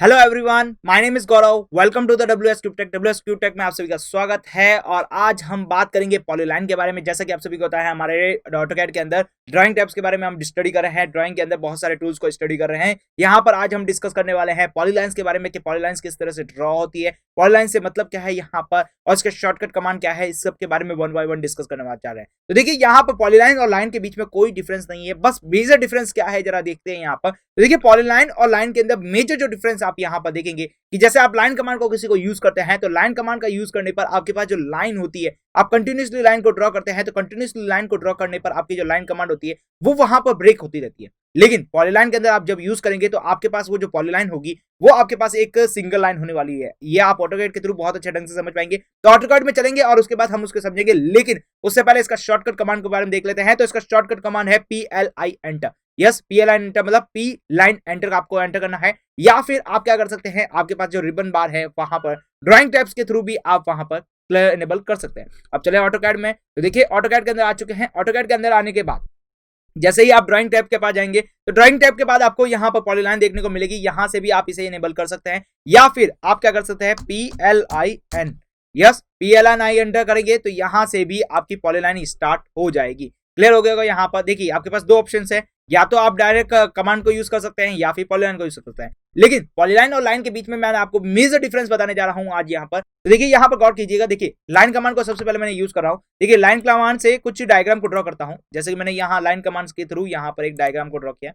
Hello everyone, my name is Gaurav. Welcome to the WS cube tech. WS cube tech में आप सभी का स्वागत है और आज हम बात करेंगे पॉलीलाइन के बारे में। जैसा कि आप सभी को पता है, हमारे ऑटोकैड के अंदर ड्राइंग टैब्स के बारे में हम स्टडी कर रहे हैं। ड्राइंग के अंदर बहुत सारे टूल्स को स्टडी कर रहे हैं। यहाँ पर आज हम डिस्कस करने वाले हैं पॉलीलाइंस के बारे में कि पॉलीलाइंस किस तरह से ड्रॉ होती है, पॉलीलाइन से मतलब क्या है यहाँ पर, और इसके शॉर्टकट कमांड क्या है। इस सब के बारे में वन बाय वन डिस्कस करने वाले चाह रहे हैं। तो देखिए, यहाँ पर पॉलीलाइन और लाइन के बीच में कोई डिफरेंस नहीं है। बस मेजर डिफरेंस क्या है जरा देखते हैं यहाँ पर। तो देखिए, पॉलीलाइन और लाइन के अंदर मेजर जो डिफरेंस आप यहाँ पर देखेंगे कि जैसे आप लाइन कमांड को किसी को यूज करते हैं तो लाइन कमांड का यूज करने पर आपके पास जो लाइन होती है, आप कंटिन्यूसली लाइन को ड्रॉ करते हैं तो कंटिन्यूसली लाइन को ड्रॉ करने पर आपकी जो लाइन कमांड होती है वो वहां पर ब्रेक होती रहती है। लेकिन पॉलीलाइन के अंदर आप जब यूज करेंगे तो आपके पास वो जो पॉलीलाइन होगी वो आपके पास एक सिंगल लाइन होने वाली है। ये आप ऑटोकैड के थ्रू बहुत अच्छे ढंग से समझ पाएंगे। तो ऑटोकैड में चलेंगे और उसके बाद हम उसको समझेंगे, लेकिन उससे पहले इसका शॉर्टकट कमांड के बारे में देख लेते हैं। तो इसका शॉर्टकट कमांड है PLI enter. Yes, PLI enter मतलब पी लाइन एंटर आपको एंटर करना है, या फिर आप क्या कर सकते हैं, आपके पास जो रिबन बार है वहां पर ड्राइंग टैब्स के थ्रू भी आप वहां पर एनेबल कर सकते हैं। अब चले ऑटोकैड में। तो देखिए, ऑटोकैड के अंदर आ चुके हैं। ऑटोकैड के अंदर आने के बाद जैसे ही आप ड्राइंग टैब के पास जाएंगे तो ड्राइंग टैब के बाद आपको यहाँ पर पॉलीलाइन देखने को मिलेगी। यहां से भी आप इसे इनेबल कर सकते हैं, या फिर आप क्या कर सकते हैं, PLIN। यस, PLIN एंटर करेंगे तो यहां से भी आपकी पॉलीलाइन स्टार्ट हो जाएगी। क्लियर हो गया। यहाँ पर देखिए, आपके पास दो ऑप्शन है, या तो आप डायरेक्ट कमांड को यूज कर सकते हैं या फिर पॉलीलाइन को यूज कर सकते हैं। लेकिन पॉलीलाइन और लाइन के बीच में मैं आपको मेजर डिफरेंस बताने जा रहा हूं आज यहाँ पर। तो देखिए, यहाँ पर गौर कीजिएगा। देखिए, लाइन कमांड को सबसे पहले मैंने यूज कर रहा हूं। देखिए, लाइन कमांड से कुछ डायग्राम को ड्रॉ करता हूं। जैसे कि मैंने यहाँ लाइन कमांड्स के थ्रू यहाँ पर एक डायग्राम को ड्रॉ किया।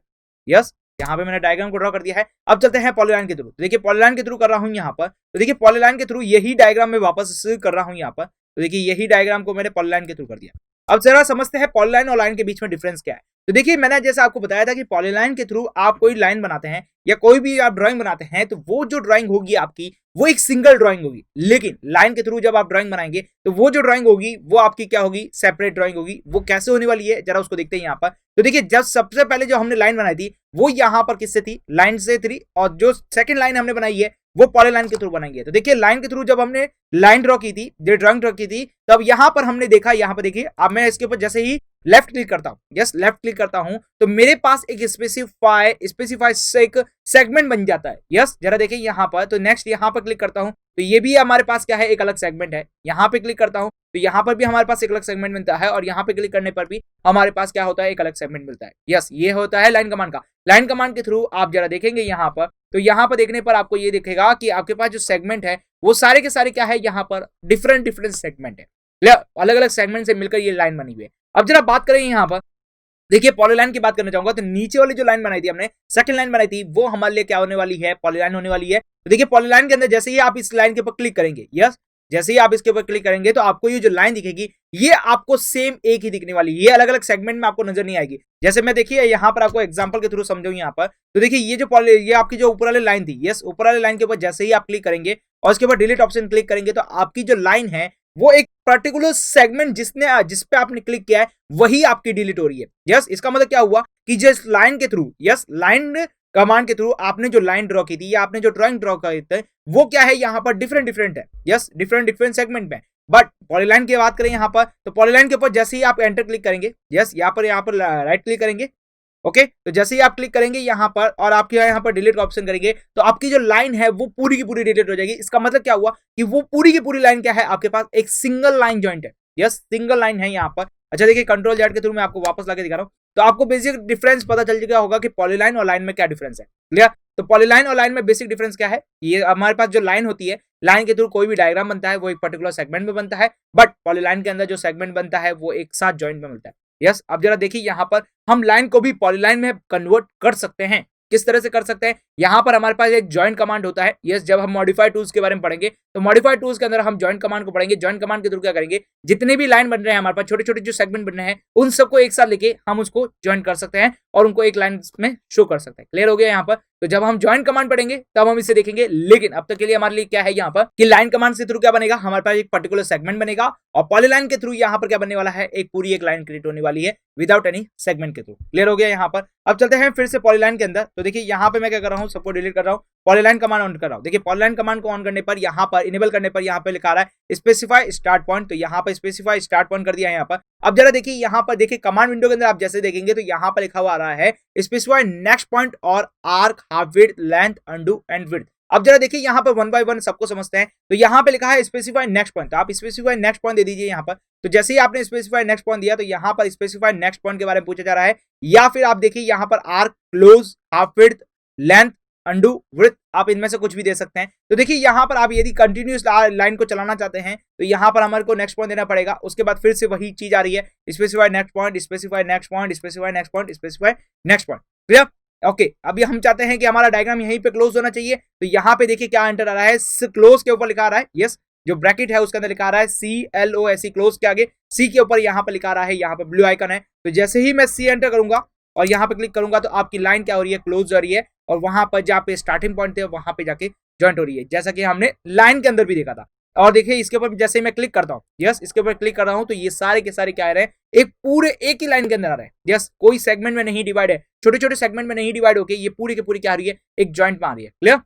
यस, यहाँ पे मैंने डायग्राम को ड्रॉ कर दिया है। अब चलते हैं पॉलीलाइन के थ्रू। तो देखिए, पॉलीलाइन के थ्रू कर रहा हूं यहाँ पर। तो देखिए, पॉलीलाइन के थ्रू यही डायग्राम में वापस कर रहा हूं यहाँ पर। तो देखिए, यही डायग्राम को मैंने पॉलीलाइन के थ्रू कर दिया। अब जरा समझते हैं पॉलीलाइन और लाइन के बीच में डिफरेंस क्या है। तो देखिए, मैंने जैसे आपको बताया था कि पॉलीलाइन के थ्रू आप कोई लाइन बनाते हैं या कोई भी आप ड्राइंग बनाते हैं तो वो जो ड्राइंग होगी आपकी वो एक सिंगल ड्राइंग होगी। लेकिन लाइन के थ्रू जब आप ड्राइंग बनाएंगे तो वो जो ड्राइंग होगी वो आपकी क्या होगी, सेपरेट ड्राइंग होगी। वो कैसे होने वाली है जरा उसको देखते हैं यहाँ पर। तो देखिए, जब सबसे पहले जो हमने लाइन बनाई थी वो यहाँ पर किससे थी, लाइन से थी, और जो सेकंड लाइन हमने बनाई है वो पॉलीलाइन के थ्रू बनाएंगे। तो देखिए, लाइन के थ्रू जब हमने लाइन ड्रॉ की थी, ड्राइंग ड्रॉ की थी, तब यहां पर हमने देखा, यहां पर देखिए, अब मैं इसके ऊपर जैसे ही लेफ्ट क्लिक करता हूं, यस लेफ्ट क्लिक करता हूं, तो मेरे पास एक स्पेसिफाई से एक सेगमेंट बन जाता है। यस, जरा देखिए यहां पर। तो नेक्स्ट यहां पर क्लिक करता हूं तो ये भी हमारे पास क्या है, एक अलग सेगमेंट है। यहां पे क्लिक करता हूं तो यहां पर भी हमारे पास एक अलग सेगमेंट मिलता है, और यहां पे क्लिक करने पर भी हमारे पास क्या होता है, एक अलग सेगमेंट मिलता है। यस, ये होता है लाइन कमांड का। लाइन कमांड के थ्रू आप जरा देखेंगे यहां पर, तो यहां पर देखने पर आपको ये दिखेगा कि आपके पास जो सेगमेंट है वो सारे के सारे क्या है, यहां पर डिफरेंट सेगमेंट है। अलग अलग सेगमेंट से मिलकर ये लाइन बनी हुई है। अब जरा बात करें यहां पर, देखिए पॉलीलाइन की बात करना चाहूंगा। तो नीचे वाली जो लाइन बनाई थी हमने, सेकंड लाइन बनाई थी, वो हमारे लिए क्या होने वाली है, पॉलीलाइन होने वाली है। तो देखिए, पॉलीलाइन के अंदर जैसे ही आप इस लाइन के ऊपर क्लिक करेंगे, यस, जैसे ही आप इसके ऊपर क्लिक करेंगे तो आपको ये जो लाइन दिखेगी ये आपको सेम एक ही दिखने वाली है। ये अलग अलग सेगमेंट में आपको नजर नहीं आएगी। जैसे मैं देखिए यहाँ पर आपको एग्जांपल के थ्रू समझाऊं यहाँ पर। तो देखिए, ये आपकी जो ऊपर वाली लाइन थी, यस, ऊपर वाली लाइन के ऊपर जैसे ही आप क्लिक करेंगे और उसके ऊपर डिलीट ऑप्शन क्लिक करेंगे तो आपकी जो लाइन है वो एक पर्टिकुलर सेगमेंट जिस पे आपने क्लिक किया है वही आपकी डिलीट हो रही है। यस, इसका मतलब क्या हुआ कि जिस लाइन के थ्रू, यस, लाइन कमांड के थ्रू आपने जो लाइन ड्रॉ की थी या आपने जो ड्राइंग ड्रॉ की थी वो क्या है, यहाँ पर डिफरेंट है। यस, डिफरेंट सेगमेंट में। बट पॉलीलाइन की बात करें यहाँ पर, तो पॉलीलाइन के ऊपर जैसे ही आप एंटर क्लिक करेंगे, यस, यहाँ पर राइट क्लिक करेंगे, ओके, तो जैसे ही आप क्लिक करेंगे यहाँ पर और आपके यहाँ पर डिलीट का ऑप्शन करेंगे तो आपकी जो लाइन है वो पूरी की पूरी डिलीट हो जाएगी। इसका मतलब क्या हुआ कि वो पूरी की पूरी लाइन क्या है, आपके पास एक सिंगल लाइन जॉइंट है। यस, सिंगल लाइन है यहाँ पर। अच्छा देखिए, कंट्रोल जेड के थ्रू मैं आपको वापस लाके दिखा रहा हूँ तो आपको बेसिक डिफरेंस पता चल गया होगा कि पॉलीलाइन और लाइन में क्या डिफरेंस है। क्लियर। तो पॉलीलाइन और लाइन में बेसिक डिफरेंस क्या है, ये हमारे पास जो लाइन होती है, लाइन के थ्रू कोई भी डायग्राम बनता है वो एक पर्टिकुलर सेगमेंट में बनता है, बट पॉलीलाइन के अंदर जो सेगमेंट बनता है वो एक साथ जॉइंट में मिलता है। यस, अब जरा देखिए यहाँ पर हम लाइन को भी पॉलीलाइन में कन्वर्ट कर सकते हैं। किस तरह से कर सकते हैं, यहाँ पर हमारे पास एक जॉइंट कमांड होता है। यस, जब हम मॉडिफाई टूल्स के बारे में पढ़ेंगे तो मॉडिफाई टूल्स के अंदर हम जॉइंट कमांड को पढ़ेंगे। जॉइंट कमांड के थ्रू क्या करेंगे, जितने भी लाइन बन रहे हैं हमारे पास, छोटे छोटे जो सेगमेंट बन रहे हैं उन सबको एक साथ लेके हम उसको ज्वाइन कर सकते हैं और उनको एक लाइन में शो कर सकते हैं। क्लियर हो गया यहाँ पर। तो जब हम ज्वाइन कमांड पढ़ेंगे तब हम इसे देखेंगे, लेकिन अब तक के लिए हमारे लिए क्या है यहाँ पर कि लाइन कमांड के थ्रू क्या बनेगा, हमारे पास एक पर्टिकुलर सेगमेंट बनेगा, और पॉलीलाइन के थ्रू यहाँ पर क्या बनने वाला है, एक पूरी एक लाइन क्रिएट होने वाली है विदाउट एनी सेगमेंट के थ्रू। क्लियर हो गया यहाँ पर। अब चलते हैं फिर से पॉलीलाइन के अंदर। तो देखिए यहाँ पे मैं क्या कर रहा हूँ, सबको डिलीट कर रहा हूँ पॉलीलाइन कमांड ऑन कर रहा हूं। देखिए पॉलीलाइन कमांड को ऑन करने पर यहाँ पर इनेबल करने पर यहाँ पे लिखा रहा है स्पेसिफाई स्टार्ट पॉइंट, तो यहाँ पर स्पेसिफाई स्टार्ट पॉइंट कर दिया है यहाँ पर। अब जरा देखिए यहाँ पर देखिए कमांड विंडो के अंदर आप जैसे देखेंगे तो यहाँ पर लिखा हुआ आ रहा है स्पेसिफाई नेक्स्ट पॉइंट और arc, half width, length, undo and width. अब जरा देखिए यहाँ पर वन बाय वन सबको समझते हैं। तो यहाँ पे लिखा है स्पेसिफाई नेक्स्ट पॉइंट, तो आप स्पेसिफाई नेक्स्ट पॉइंट दे दीजिए यहाँ पर। तो जैसे ही आपने स्पेसिफाई नेक्स्ट पॉइंट दिया तो यहाँ पर स्पेसिफाई नेक्स्ट पॉइंट के बारे में पूछा जा रहा है, या फिर आप देखिए यहाँ पर arc, close, half width, length, undo, width, आप इनमें से कुछ भी दे सकते हैं। तो देखिए यहाँ पर आप यदि कंटिन्यूस लाइन को चलाना चाहते हैं तो यहाँ पर हमारे को नेक्स्ट पॉइंट देना पड़ेगा। उसके बाद फिर से वही चीज आ रही है specify next point, specify next point, specify next point, specify next point. Clear? Okay, अभी हम चाहते हैं कि हमारा डायग्राम यहीं पे क्लोज होना चाहिए, तो यहाँ पे देखिए क्या एंटर आ रहा है, क्लोज के ऊपर लिखा आ रहा है, यस, जो ब्रैकेट है उसके अंदर लिखा आ रहा है CLOSE, क्लोज के आगे सी के ऊपर यहाँ पे लिखा आ रहा है, यहाँ पे ब्लू आइकन है। तो जैसे ही मैं सी एंटर करूंगा और यहाँ पे क्लिक करूंगा तो आपकी लाइन क्या हो रही है, क्लोज हो रही है, और वहां पर जहाँ पे स्टार्टिंग पॉइंट थे वहां पे जाके ज्वाइंट हो रही है, जैसा कि हमने लाइन के अंदर भी देखा था। और देखिए इसके ऊपर जैसे ही मैं क्लिक करता हूँ, यस, इसके ऊपर क्लिक कर रहा हूँ तो ये सारे के सारे क्या आ रहे हैं, एक पूरे एक ही लाइन के अंदर आ रहे हैं। यस, कोई सेगमेंट में नहीं डिवाइड है, छोटे छोटे सेगमेंट में नहीं डिवाइड होके ये पूरी की पूरी क्या आ रही है, एक ज्वाइंट में आ रही है। क्लियर?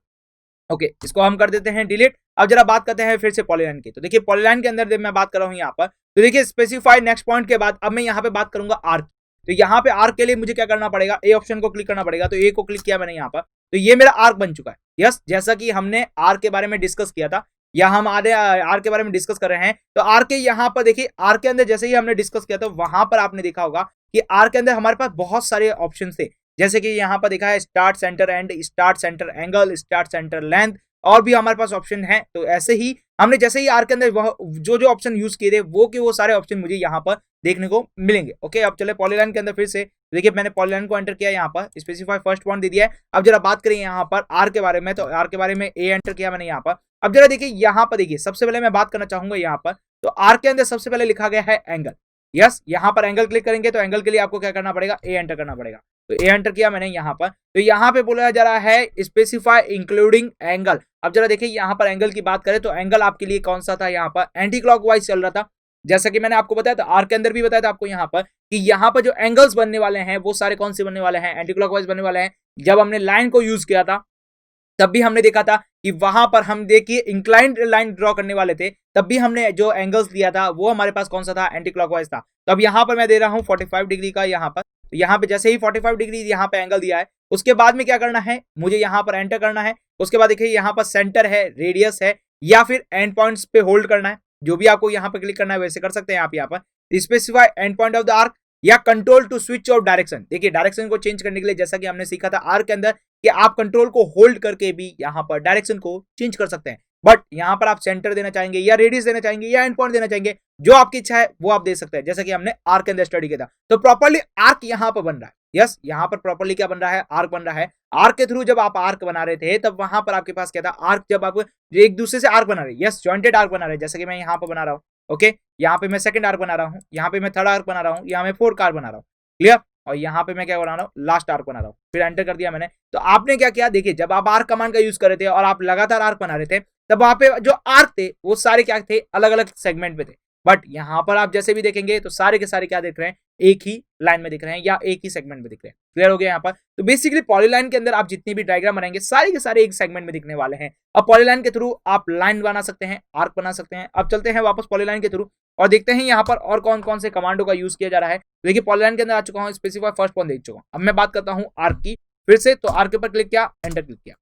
ओके, इसको हम कर देते हैं डिलीट। अब जरा बात करते हैं फिर से पॉलीलाइन की। तो देखिए पॉलीलाइन के अंदर मैं बात कर रहा हूँ यहाँ पर, तो देखिए स्पेसिफाई नेक्स्ट पॉइंट के बाद अब मैं यहाँ पे बात करूंगा आर्क। तो यहाँ पे आर्क के लिए मुझे क्या करना पड़ेगा, ए ऑप्शन को क्लिक करना पड़ेगा। तो ए को क्लिक किया मैंने यहाँ पर, तो ये मेरा आर्क बन चुका है। यस, जैसा कि हमने आर्क के बारे में डिस्कस किया था, या हम आधे आर्क के बारे में डिस्कस कर रहे हैं। तो आर्क के यहाँ पर देखिए, आर्क के अंदर जैसे ही हमने डिस्कस किया तो वहां पर आपने देखा होगा कि आर्क के अंदर हमारे पास बहुत सारे ऑप्शन थे, जैसे कि यहाँ पर देखा है start centre and, start centre angle, start centre length, और भी हमारे पास ऑप्शन है। तो ऐसे ही हमने जैसे ही आर्क के अंदर जो जो ऑप्शन यूज किए थे वो सारे ऑप्शन मुझे यहाँ पर देखने को मिलेंगे। ओके, अब चले पॉलीलाइन के अंदर फिर से। देखिए मैंने पॉलीलाइन को एंटर किया, यहाँ पर स्पेसिफाई फर्स्ट पॉइंट दे दिया है। अब जरा बात करें यहाँ पर आर के बारे में, तो आर के बारे में ए एंटर किया मैंने यहाँ पर। अब जरा देखिए यहाँ पर, देखिए सबसे पहले मैं बात करना चाहूंगा यहाँ पर, तो आर के अंदर सबसे पहले लिखा गया है एंगल। यस, यहाँ पर एंगल क्लिक करेंगे तो एंगल के लिए आपको क्या करना पड़ेगा, ए एंटर करना पड़ेगा। तो ए एंटर किया मैंने यहाँ पर। तो यहाँ पे बोला जा रहा है स्पेसिफाई इंक्लूडिंग एंगल। अब जरा देखिए यहाँ पर एंगल की बात करें तो एंगल आपके लिए कौन सा था, यहाँ पर एंटी क्लॉकवाइज चल रहा था, जैसा कि मैंने आपको बताया था, आर के अंदर भी बताया था आपको यहाँ पर कि यहाँ पर जो एंगल्स बनने वाले हैं वो सारे कौन से बनने वाले हैं, एंटी क्लॉकवाइज बनने वाले हैं। जब हमने लाइन को यूज किया था तब भी हमने देखा था कि वहां पर हम देखिए इंक्लाइंड लाइन ड्रॉ करने वाले थे, तब भी हमने जो एंगल्स दिया था वो हमारे पास कौन सा था, एंटी क्लॉकवाइज था। तो अब यहाँ पर मैं दे रहा हूँ 45 डिग्री का यहाँ पर। तो यहाँ पे जैसे ही 45 डिग्री यहाँ पे एंगल दिया है, उसके बाद में क्या करना है, मुझे यहाँ पर एंटर करना है। उसके बाद देखिए यहाँ पर सेंटर है, रेडियस है, या फिर एंड पॉइंट्स पे होल्ड करना है, जो भी आपको यहाँ पे क्लिक करना है वैसे कर सकते हैं आप यहाँ पर। Specify end point of the arc या control to switch of direction. देखिए डायरेक्शन को चेंज करने के लिए जैसा कि हमने सीखा था आर्क के अंदर कि आप कंट्रोल को होल्ड करके भी यहाँ पर डायरेक्शन को चेंज कर सकते हैं। बट यहाँ पर आप सेंटर देना चाहेंगे या रेडियस देना चाहेंगे या एंड पॉइंट देना चाहेंगे, जो आपकी इच्छा है वो आप दे सकते हैं, जैसा कि हमने आर्क के अंदर स्टडी किया था। तो प्रॉपर्ली आर्क यहाँ पर बन रहा है। यस, यहाँ पर प्रॉपर्ली क्या बन रहा है, आर्क बन रहा है। आर्क के थ्रू जब आप आर्क बना रहे थे तब वहां पर आपके पास क्या था, आर्क जब आप एक दूसरे से आर्क बना रहे, यस जॉइंटेड आर्क बना रहे, जैसे कि मैं यहाँ पर बना रहा हूँ। ओके, यहाँ पे मैं सेकंड आर्क बना रहा हूँ, यहाँ पे मैं थर्ड आर्क बना रहा हूँ, यहाँ मैं फोर्थ आर्क बना रहा हूँ। क्लियर? और यहाँ पे मैं क्या बना रहा हूँ, लास्ट आर्क बना रहा हूँ। फिर एंटर कर दिया मैंने। तो आपने क्या किया, देखिए जब आप आर्क कमांड का यूज कर रहे थे और आप लगातार आर्क बना रहे थे, तब वहां पे जो आर्क थे वो सारे क्या थे, अलग अलग सेगमेंट में थे। बट यहाँ पर आप जैसे भी देखेंगे तो सारे के सारे क्या देख रहे हैं, एक ही लाइन में दिख रहे हैं या एक ही सेगमेंट में दिख रहे हैं। क्लियर हो गया यहाँ पर? तो बेसिकली पॉलीलाइन के अंदर आप जितनी भी डायग्राम बनाएंगे सारे के सारे एक सेगमेंट में दिखने वाले हैं। अब पॉलीलाइन के थ्रू आप लाइन बना सकते हैं, आर्क बना सकते हैं। अब चलते हैं वापस पॉलीलाइन के थ्रू और देखते हैं यहाँ पर और कौन कौन से कमांडो का यूज किया जा रहा है। देखिए पॉलीलाइन के अंदर आ चुका हूँ, स्पेसिफाई फर्स्ट पॉइंट देख चुका हूँ। अब मैं बात करता हूँ आर्क की फिर से। तो आर्क के ऊपर क्लिक किया, एंटर क्लिक किया।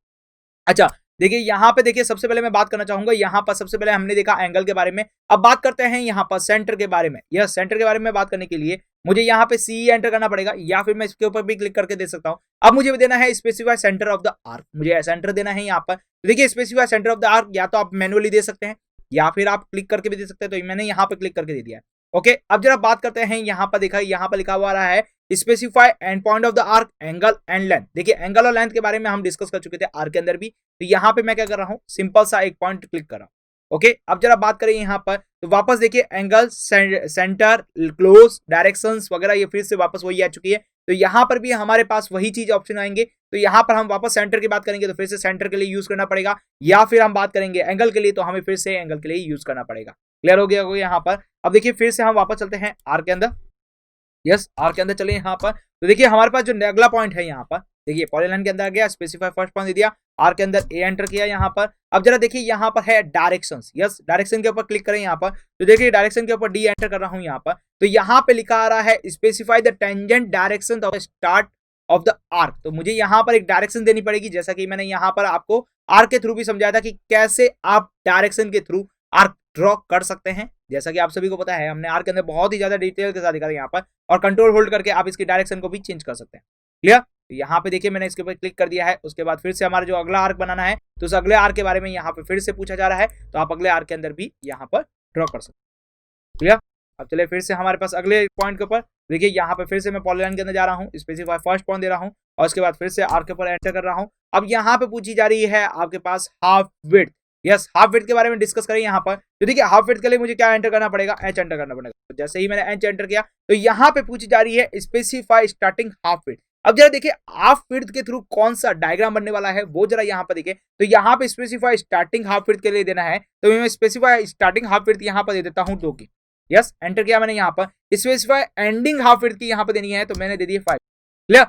अच्छा देखिए यहाँ पे देखिए सबसे पहले मैं बात करना चाहूंगा, यहाँ पर सबसे पहले हमने देखा एंगल के बारे में। अब बात करते हैं यहाँ पर सेंटर के बारे में। यह सेंटर के बारे में बात करने के लिए मुझे यहाँ पे सी एंटर करना पड़ेगा, या फिर मैं इसके ऊपर भी क्लिक करके दे सकता हूँ। अब मुझे देना है specify centre of the arc, मुझे सेंटर देना है यहाँ पर। देखिए specify centre of the arc या तो आप मैनुअली दे सकते हैं या फिर आप क्लिक करके भी दे सकते हैं। तो मैंने यहाँ पे क्लिक करके दे दिया है। ओके, अब जरा बात करते हैं यहाँ पर, देखा यहाँ पर लिखा हुआ रहा है specify end point of the arc, angle and length. देखिए एंगल और लेंथ के बारे में हम डिस्कस कर चुके थे आर्क के अंदर भी। तो यहाँ पे मैं क्या कर रहा हूँ, सिंपल सा एक पॉइंट क्लिक कर रहा हूँ। ओके, अब जरा बात करें यहाँ पर, तो वापस देखिए एंगल, सेंटर, क्लोज, डायरेक्शंस वगैरह ये फिर से वापस वही आ चुकी है। तो यहाँ पर भी हमारे पास वही चीज ऑप्शन आएंगे। तो यहाँ पर हम वापस सेंटर की बात करेंगे तो फिर से सेंटर के लिए यूज करना पड़ेगा, या फिर हम बात करेंगे एंगल के लिए तो हमें फिर से एंगल के लिए यूज करना पड़ेगा। क्लियर हो गया यहाँ पर? अब देखिए फिर से हम वापस चलते हैं आर्क के अंदर। यस आर के अंदर चले यहाँ पर, तो देखिए हमारे पास जो अगला पॉइंट है यहाँ पर, देखिए पॉलीलाइन के अंदर आ गया, स्पेसिफाई फर्स्ट पॉइंट दे दिया, आर के अंदर ए एंटर किया यहाँ पर। अब जरा देखिए यहाँ पर है डायरेक्शंस, यस डायरेक्शन के ऊपर क्लिक करें यहाँ पर, तो देखिए डायरेक्शन के ऊपर डी एंटर कर रहा हूँ यहाँ पर, तो यहाँ पे लिखा आ रहा है specify the tangent direction of start of the arc. तो मुझे यहाँ पर एक डायरेक्शन देनी पड़ेगी, जैसा कि मैंने यहाँ पर आपको आर्क के थ्रू भी समझाया था कि कैसे आप डायरेक्शन के थ्रू आर्क ड्रॉ कर सकते हैं। जैसा कि आप सभी को पता है, हमने आर्क के अंदर बहुत ही ज्यादा डिटेल के साथ दिखा यहाँ पर, और कंट्रोल होल्ड करके आप इसकी डायरेक्शन को भी चेंज कर सकते हैं। क्लियर? तो यहाँ पे देखिए मैंने इसके ऊपर क्लिक कर दिया है, उसके बाद फिर से हमारा जो अगला आर्क बनाना है, तो उस अगले आर्क के बारे में यहाँ पे फिर से पूछा जा रहा है, तो आप अगले आर्क के अंदर भी यहाँ पर ड्रॉ कर सकते हैं। क्लियर? अब चलिए फिर से हमारे पास अगले पॉइंट के ऊपर, देखिए यहाँ पे फिर से मैं पॉलीलाइन के अंदर जा रहा हूँ, स्पेसिफाई फर्स्ट पॉइंट दे रहा हूँ, और उसके बाद फिर से आर्क के ऊपर एंटर कर रहा हूँ। अब यहाँ पे पूछी जा रही है आपके पास half width, yes half width के बारे में डिस्कस करें यहाँ पर। तो देखिए हाफ विड्थ के लिए मुझे क्या एंटर करना पड़ेगा, एच एंटर करना पड़ेगा। तो जैसे ही मैंने एच एंटर किया, तो यहाँ पे पूछी जा रही है स्पेसिफाई स्टार्टिंग हाफ विड्थ। अब जरा देखिए हाफ विड्थ के थ्रू कौन सा डायग्राम बनने वाला है वो जरा यहाँ पर देखिए, तो यहाँ पे स्पेसिफाई स्टार्टिंग हाफ विड्थ के लिए देना है, तो मैं स्पेसिफाई स्टार्टिंग हाफ विड्थ यहाँ पर दे देता हूँ 2 की। यस एंटर किया मैंने यहाँ पर, स्पेसिफाई एंडिंग हाफ विड्थ की यहाँ पर देनी है, तो मैंने दे दी 5। क्लियर?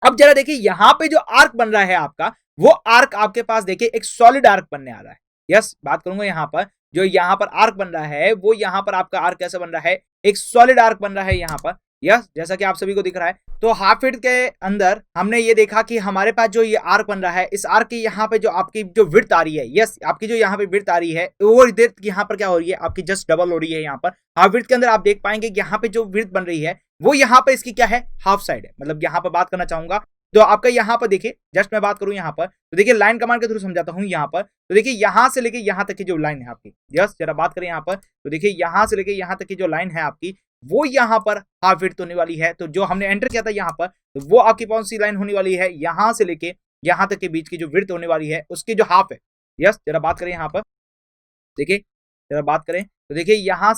अब जरा देखिए यहाँ पे जो आर्क बन रहा है आपका, वो आर्क आपके पास देखिए एक सॉलिड आर्क बनने आ रहा है। यस बात करूंगा यहाँ पर, जो यहाँ पर आर्क बन रहा है, वो यहाँ पर आपका आर्क कैसे बन रहा है, एक सॉलिड आर्क बन रहा है यहाँ पर। यस जैसा कि आप सभी को दिख रहा है, तो हाफ विड्थ के अंदर हमने ये देखा कि हमारे पास जो ये आर्क बन रहा है, इस आर्क की यहाँ पे जो आपकी जो विड्थ आ रही है, यस आपकी जो यहाँ पे विड्थ आ रही है, वो विड्थ यहाँ पर क्या हो रही है, आपकी जस्ट डबल हो रही है। यहाँ पर हाफ विड्थ के अंदर आप देख पाएंगे कि यहाँ पे जो विड्थ बन रही है, वो यहाँ पे इसकी क्या है, हाफ साइड है। मतलब यहाँ पर बात करना चाहूंगा, तो आपका यहाँ पर देखिए, जस्ट मैं बात करूं यहाँ पर, तो देखिए लाइन कमांड के थ्रू समझाता हूं यहाँ पर। तो देखिए यहाँ से लेके यहाँ तक की जो लाइन है आपकी, यस जरा बात करें यहाँ पर, तो देखिए यहाँ से लेके यहाँ तक की जो लाइन है आपकी, वो यहाँ पर हाफ विड्थ होने वाली है। तो जो हमने एंटर किया था यहाँ पर, तो वो आपकी कौन सी लाइन होने वाली है, यहाँ से लेके यहाँ तक के बीच की जो विड्थ होने वाली है, उसकी जो हाफ है। यस जरा बात करें यहाँ पर, देखिए जरा बात करें, तो देखिए यहाँ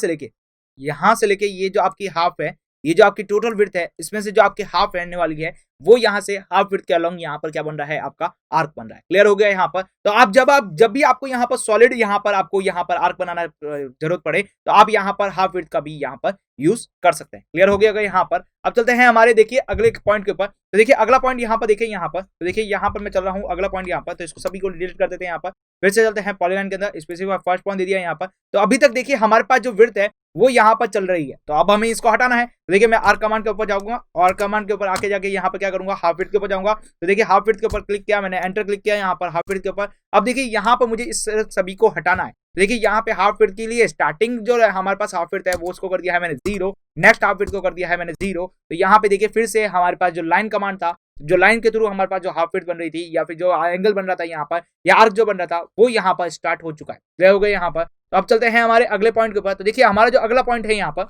से लेके ये जो आपकी हाफ है, ये जो आपकी टोटल विड्थ है, इसमें से जो आपकी हाफ रहने वाली है, वो यहाँ से हाफ विड्थ के अलोंग यहाँ पर क्या बन रहा है, आपका आर्क बन रहा है। क्लियर हो गया यहाँ पर? तो आप जब भी आपको यहाँ पर सॉलिड आपको यहाँ पर आर्क बनाना जरूरत पड़े, तो आप यहाँ पर हाफ विड्थ का भी यहाँ पर यूज कर सकते हैं। क्लियर हो गया यहाँ पर? अब चलते हैं हमारे देखिए अगले पॉइंट के ऊपर। तो देखिए अगला पॉइंट यहाँ पर देखिए, यहाँ पर तो देखिए यहाँ पर मैं चल रहा हूँ अगला पॉइंट यहाँ पर, तो इसको सभी को डिलीट कर देते हैं। यहाँ पर फिर से चलते हैं पॉलीलाइन के अंदर, स्पेसिफाई फर्स्ट पॉइंट दे दिया यहाँ पर। तो अभी तक देखिए हमारे पास जो विड्थ है वो यहाँ पर चल रही है, तो अब हमें इसको हटाना है। तो देखिए मैं आर कमांड के ऊपर जाऊंगा, और कमांड के ऊपर आके जाके यहाँ पर क्या करूंगा, हाफ विड्थ के ऊपर जाऊंगा। तो देखिए हाफ विड्थ के ऊपर क्लिक किया मैंने, एंटर क्लिक किया यहाँ पर हाफ विड्थ के ऊपर। अब देखिए यहाँ पर मुझे इस सभी को हटाना है। देखिए यहाँ पे हाफ विड्थ के लिए स्टार्टिंग जो हमारे पास हाफ विड्थ है, वो उसको कर दिया है मैंने 0, नेक्स्ट हाफ विड्थ को कर दिया है मैंने 0। तो यहाँ पे देखिए फिर से हमारे पास जो लाइन कमांड था, जो लाइन के थ्रू हमारे पास जो हाफ विड्थ बन रही थी, या फिर जो एंगल बन रहा था यहाँ पर, या आर्क जो बन रहा था, वो यहाँ पर स्टार्ट हो चुका है। क्लियर हो गया यहाँ पर? तो अब चलते हैं हमारे अगले पॉइंट के ऊपर। तो देखिए हमारा जो अगला पॉइंट है यहाँ पर,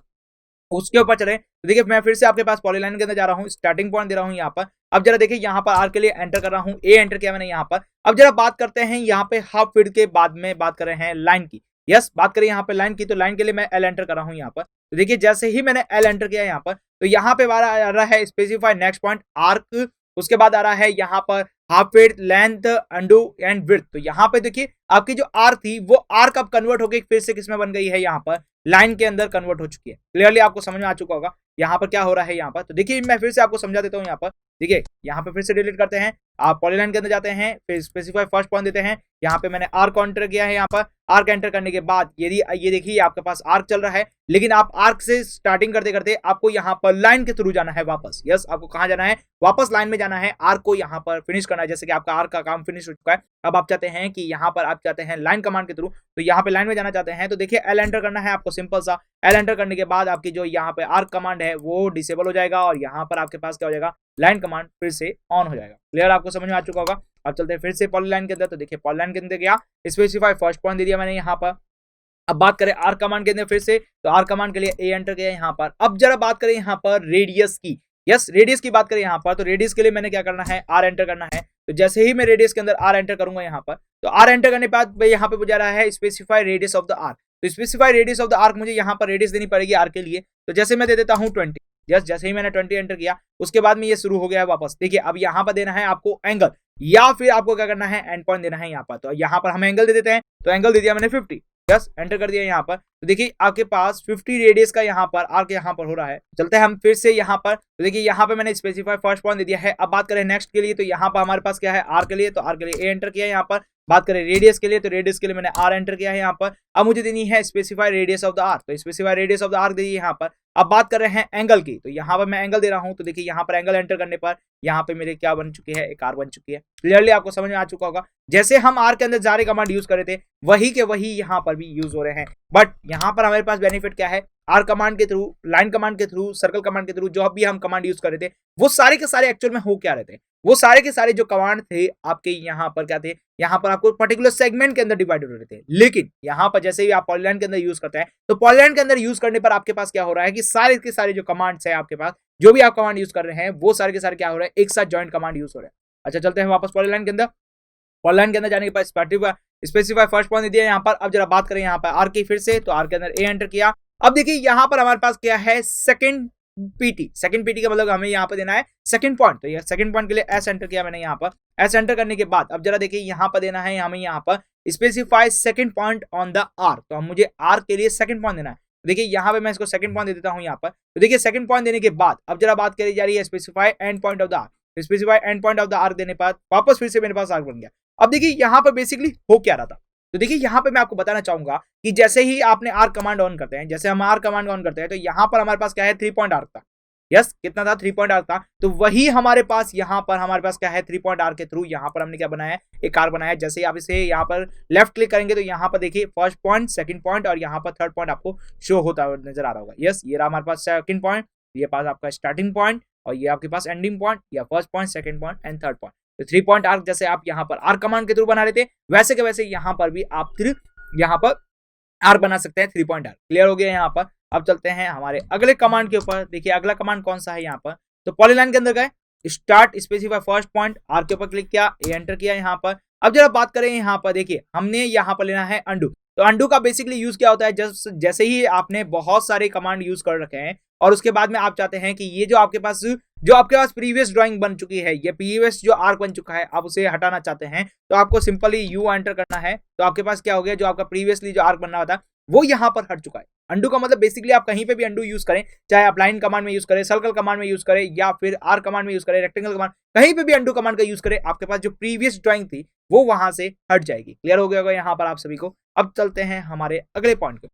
उसके ऊपर चले। तो देखिए मैं फिर से आपके पास पॉलीलाइन के अंदर जा रहा हूँ, स्टार्टिंग पॉइंट दे रहा हूँ यहाँ पर। अब जरा देखिए यहाँ पर आर के लिए एंटर कर रहा हूँ, ए एंटर किया मैंने यहाँ पर। अब जरा बात करते हैं यहाँ पे हाफ विड्थ के बाद में बात कर रहे हैं लाइन की। यस बात करें यहाँ पे लाइन की, तो लाइन के लिए मैं एल एंटर कर रहा हूँ यहाँ पर। तो देखिए जैसे ही मैंने एल एंटर किया यहाँ पर, तो यहाँ पे आ रहा है स्पेसिफाई नेक्स्ट पॉइंट आर्क, उसके बाद आ रहा है यहाँ पर half width, length, undo and width. तो यहाँ पे देखिए आपकी जो आर्क थी, वो आर्क अब कन्वर्ट होकर फिर से किसमें बन गई है, यहाँ पर लाइन के अंदर कन्वर्ट हो चुकी है। क्लियरली आपको समझ में आ चुका होगा यहाँ पर क्या हो रहा है यहाँ पर। तो देखिए मैं फिर से आपको समझा देता हूँ यहाँ पर। देखिए यहाँ पे फिर से डिलीट करते हैं, आप पॉलीलाइन के अंदर जाते हैं, फिर स्पेसिफाई फर्स्ट पॉइंट देते हैं। यहाँ पे मैंने आर्क एंटर किया है। यहाँ पर आर्क एंटर करने के बाद यदि ये देखिए आपके पास आर्क चल रहा है, लेकिन आप आर्क से स्टार्टिंग करते करते आपको यहाँ पर लाइन के थ्रू जाना है वापस। यस आपको कहाँ जाना है, वापस लाइन में जाना है, आर्क को यहाँ पर फिनिश करना है। जैसे कि आपका आर्क का काम फिनिश हो चुका है, अब आप चाहते हैं कि यहाँ पर आप चाहते हैं लाइन कमांड के थ्रू, तो यहाँ पे लाइन में जाना चाहते हैं, तो देखिए एल एंटर करना है आपको, सिंपल सा। एल एंटर करने के बाद आपकी जो यहाँ पे आर्क कमांड है वो डिसेबल हो जाएगा, और यहाँ पर आपके पास क्या हो जाएगा, लाइन कमांड फिर से ऑन हो जाएगा। क्लियर आपको समझ में आ चुका होगा? अब चलते हैं फिर से पॉलीलाइन के अंदर। तो देखिए पॉलीलाइन के अंदर गया, स्पेसिफाई फर्स्ट पॉइंट दे दिया मैंने यहाँ पर। अब बात करें आर कमांड के अंदर फिर से, तो आर कमांड के लिए ए एंटर किया यहाँ पर। अब जरा बात करें यहाँ पर रेडियस की। यस रेडियस की बात करें यहाँ पर, तो रेडियस के लिए मैंने क्या करना है, आर एंटर करना है। तो जैसे ही मैं रेडियस के अंदर आर एंटर करूंगा यहाँ पर, तो आर एंटर करने के बाद यहाँ पे मुझे आ रहा है specify radius of the arc. तो specify radius of the arc, मुझे यहाँ पर रेडियस देनी पड़ेगी आर के लिए। तो जैसे मैं दे देता हूँ 20। यस जैसे ही मैंने 20 एंटर किया, उसके बाद में ये शुरू हो गया है वापस। देखिए अब यहाँ पर देना है आपको एंगल, या फिर आपको क्या करना है, एंड पॉइंट देना है यहाँ पर। तो यहाँ पर हम एंगल दे देते हैं, तो एंगल दे दिया मैंने 50। यस एंटर कर दिया यहाँ पर। तो देखिए आपके पास 50 रेडियस का यहाँ पर आर्क यहाँ पर हो रहा है। चलते हैं हम फिर से यहाँ पर। तो देखिए यहाँ पे मैंने स्पेसिफाई फर्स्ट पॉइंट दे दिया है। अब बात करें नेक्स्ट के लिए, तो यहाँ पर हमारे पास क्या है आर के लिए, तो आर के लिए ए एंटर किया यहाँ पर। बात करें रेडियस के लिए, तो रेडियस के लिए मैंने आर एंटर किया है यहाँ पर। अब मुझे देनी है specify radius of the arc, तो specify radius of the arc दी यहाँ पर। अब बात कर रहे हैं एंगल की, तो यहाँ पर मैं एंगल दे रहा हूँ। तो देखिए यहाँ पर एंगल एंटर करने पर यहाँ पे मेरे क्या बन चुकी है, एक आर बन चुकी है। क्लियरली आपको समझ में आ चुका होगा। जैसे हम आर के अंदर सारे कमांड यूज करे थे वही के वही यहाँ पर भी यूज हो रहे हैं। बट यहाँ पर हमारे पास बेनिफिट क्या है, आर कमांड के थ्रू, लाइन कमांड के थ्रू, सर्कल कमांड के थ्रू जो भी हम कमांड यूज कर रहे थे वो सारे के सारे एक्चुअल में हो क्या रहे थे, वो सारे के सारे जो कमांड थे आपके यहाँ पर क्या थे, यहाँ पर आपको पर्टिकुलर सेगमेंट के अंदर डिवाइडेड हो रहे थे। लेकिन यहाँ पर जैसे ही आप पॉलीलाइन के अंदर यूज करते हैं तो पॉलीलाइन के अंदर यूज करने पर आपके पास क्या हो रहा है कि सारे के सारे जो कमांड्स है आपके पास, जो भी आप कमांड यूज कर रहे हैं वो सारे के सारे क्या हो रहे हैं, एक साथ जॉइंट कमांड यूज हो रहे हैं। अच्छा चलते हैं वापस पॉलीलाइन के अंदर। पॉलीलाइन के अंदर जाने के बाद स्पेसिफाई फर्स्ट पॉइंट दिया यहाँ पर। अब जरा बात करें यहाँ पर आर की फिर से, तो आर के अंदर ए एंटर किया। अब देखिए यहाँ पर हमारे पास क्या है सेकंड पीटी, सेकंड पीटी का मतलब हमें यहाँ पर देना है सेकंड पॉइंट। तो ये सेकंड पॉइंट के लिए एस एंटर किया मैंने यहाँ पर। एस एंटर करने के बाद अब जरा देखिए यहाँ पर देना है हमें यहाँ पर specify second point on the R, तो हम मुझे आर के लिए सेकंड पॉइंट देना है। देखिए यहाँ पे मैं इसको सेकंड पॉइंट दे देता हूँ यहाँ पर। तो देखिए सेकंड पॉइंट देने के बाद अब जरा बात करी जा रही है specify end point of the arc. Specify end point of the arc देने पर वापस फिर से मेरे पास आर्क बन गया। अब देखिए यहाँ पर बेसिकली हो क्या रहा था, तो देखिए यहाँ पे मैं आपको बताना चाहूंगा कि जैसे ही आपने आर कमांड ऑन करते हैं, जैसे हम आर कमांड ऑन करते हैं तो यहाँ पर हमारे पास क्या है 3 पॉइंट आर्क था। यस कितना था 3 पॉइंट आर्क था। तो वही हमारे पास यहाँ पर हमारे पास क्या है 3 पॉइंट आर्क के थ्रू यहाँ पर हमने क्या बनाया है, एक आर्क बनाया है। जैसे ही आप इसे यहाँ पर लेफ्ट क्लिक करेंगे तो यहाँ पर देखिए फर्स्ट पॉइंट, सेकंड पॉइंट और यहाँ पर थर्ड पॉइंट आपको शो होता हुआ नजर आ रहा होगा। यस ये रहा हमारे पास सेकंड पॉइंट, ये पास आपका स्टार्टिंग पॉइंट और ये आपके पास एंडिंग पॉइंट, या first point, second point and third point. तो 3 पॉइंट आर्क जैसे आप यहाँ पर आर कमांड के थ्रू बना रहे थे वैसे के वैसे यहाँ पर भी आप फिर यहाँ पर आर बना सकते हैं 3 पॉइंट आर। क्लियर हो गया यहाँ पर। अब चलते हैं हमारे अगले कमांड के ऊपर। देखिए अगला कमांड कौन सा है यहाँ पर, तो पॉलीलाइन के अंदर गए, start specify first point, R के ऊपर क्लिक किया, ए एंटर किया यहाँ पर। अब जरा बात करें यहाँ पर, देखिए हमने यहाँ पर लेना है अंडू। तो अंडू का बेसिकली यूज क्या होता है, जैसे ही आपने बहुत सारे कमांड यूज कर रखे हैं और उसके बाद में आप चाहते हैं कि ये जो आपके पास प्रीवियस ड्राइंग बन चुकी है, ये प्रीवियस जो आर्क बन चुका है आप उसे हटाना चाहते हैं, तो आपको सिंपली यू एंटर करना है। तो आपके पास क्या हो गया, जो आपका प्रीवियसली जो आर्क बनना था वो यहाँ पर हट चुका है। अंडू का मतलब बेसिकली आप कहीं पे भी अंडू यूज करें, चाहे आप लाइन कमांड में यूज करें, सर्कल कमांड में यूज करें, या फिर आर कमांड में यूज करें, रेक्टेंगल कमांड, कहीं पे भी अंडू कमांड का यूज करें, आपके पास जो प्रीवियस ड्राइंग थी वो वहां से हट जाएगी। क्लियर हो गया होगा यहाँ पर आप सभी को। अब चलते हैं हमारे अगले पॉइंट के,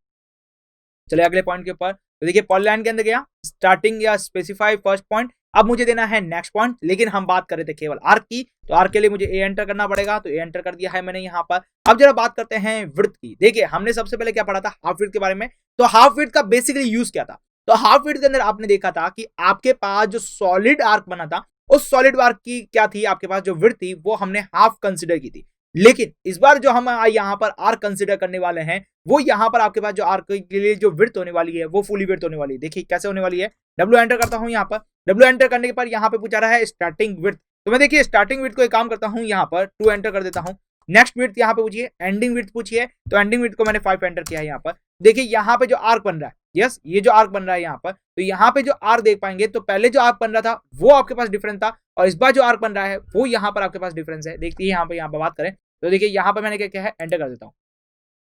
चले अगले पॉइंट के ऊपर। तो देखिए पॉलीलाइन के अंदर गया, स्टार्टिंग या स्पेसिफाई फर्स्ट पॉइंट। अब मुझे देना है नेक्स्ट पॉइंट, लेकिन हम बात कर रहे थे केवल आर्क की, तो आर्क के लिए मुझे ए एंटर करना पड़ेगा। तो ए एंटर कर दिया है मैंने यहाँ पर। अब जरा बात करते हैं विड्थ की। देखिए हमने सबसे पहले क्या पढ़ा था, हाफ विड्थ के बारे में। तो हाफ विड्थ का बेसिकली यूज क्या था, तो हाफ विड्थ के अंदर आपने देखा था कि आपके पास जो सॉलिड आर्क बना था उस सॉलिड आर्क की क्या थी, आपके पास जो विड्थ थी वो हमने हाफ कंसिडर की थी। लेकिन इस बार जो हम यहाँ पर आर्क कंसिडर करने वाले हैं वो यहाँ पर आपके पास जो आर्क के लिए जो विड्थ होने वाली है वो फुली विड्थ होने वाली है। देखिए कैसे होने वाली है, डब्ल्यू एंटर करता हूँ यहाँ पर। डब्ल्यू एंटर करने के बाद यहाँ पे पूछा रहा है स्टार्टिंग विड्थ, तो मैं देखिए स्टार्टिंग विड्थ को एक काम करता हूँ यहाँ पर 2 एंटर कर देता हूँ। नेक्स्ट विड्थ यहाँ पे पूछिए, एंडिंग विड्थ पूछिए, तो एंडिंग विड्थ को मैंने 5 एंटर किया है यहाँ पर। देखिए यहाँ पे जो आर्क बन रहा है, यस ये जो आर्क बन रहा है यहाँ पर, तो यहाँ पे जो आर्क देख पाएंगे तो पहले जो आर्क बन रहा था वो आपके पास डिफरेंट था और इस बार जो आर्क बन रहा है वो यहाँ पर आपके पास डिफरेंस है। देखिए यहाँ पे बात करें तो देखिए यहाँ पर मैंने क्या किया है, एंटर कर देता हूँ।